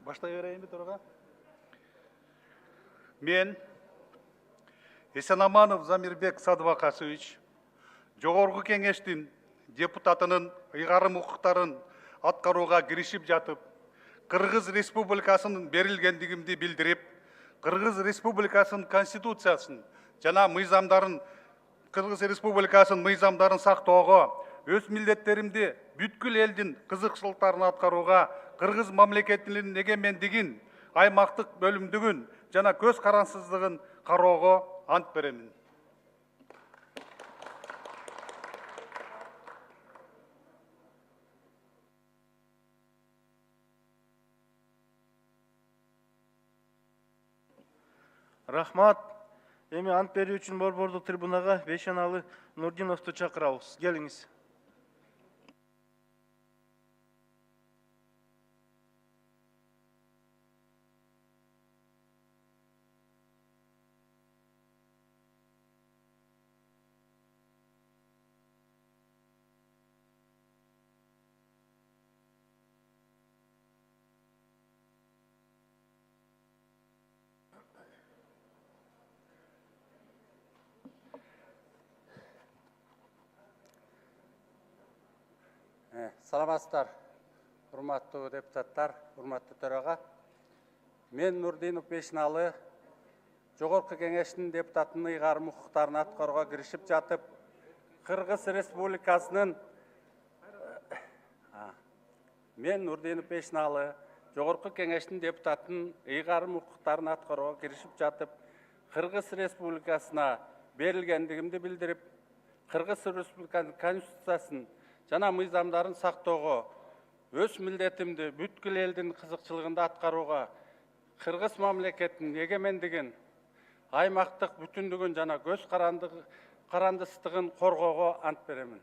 Баштай берейін бе төраға? Мен Есенаманов Замирбек Садвакасович Жогорку кеңештин депутатынын ыйгарым укуктарын аткарууга киришип жатып, Кыргыз Республикасынын берилгендигимди билдирип, Кыргыз Республикасынын конституциясын жана мыйзамдарын Кыргыз Республикасынын мыйзамдарын сактоого, өз милдеттеримди бүткүл элдин кызыкчылыктарын аткарууга, Кыргыз мамлекетинин эгемендигин, аймактык бөлүмдүгүн жана көз карансыздыгын кароого ант беремин. Рахмат. Эми ант берүү үчүн борбордук трибунага Бейшеналы Нурдиновду чакырабыз. Келиңиз. Саламатсыздар, урматтуу депутаттар, урматтуу төрага. Мен Нурдинов Бейшеналы Жогорку кеңештин депутатынын ыйгарым укуктарын аткарууга киришип жатып, Кыргыз Республикасынын Мен Нурдинов Бейшеналы Жогорку кеңештин депутатынын ыйгарым укуктарын аткарууга киришип жатып, Кыргыз Республикасына берилгендигимди билдирип, Кыргыз Республикасынын конституциясын жана мыйзамдарын сактоого, өз милдетимди бүткүл элдин кызыкчылыгында аткарууга, Кыргыз мамлекетинин эгемендигин, аймактык бүтүндүгүн жана көз карандысыздыгын коргоого ант беремин.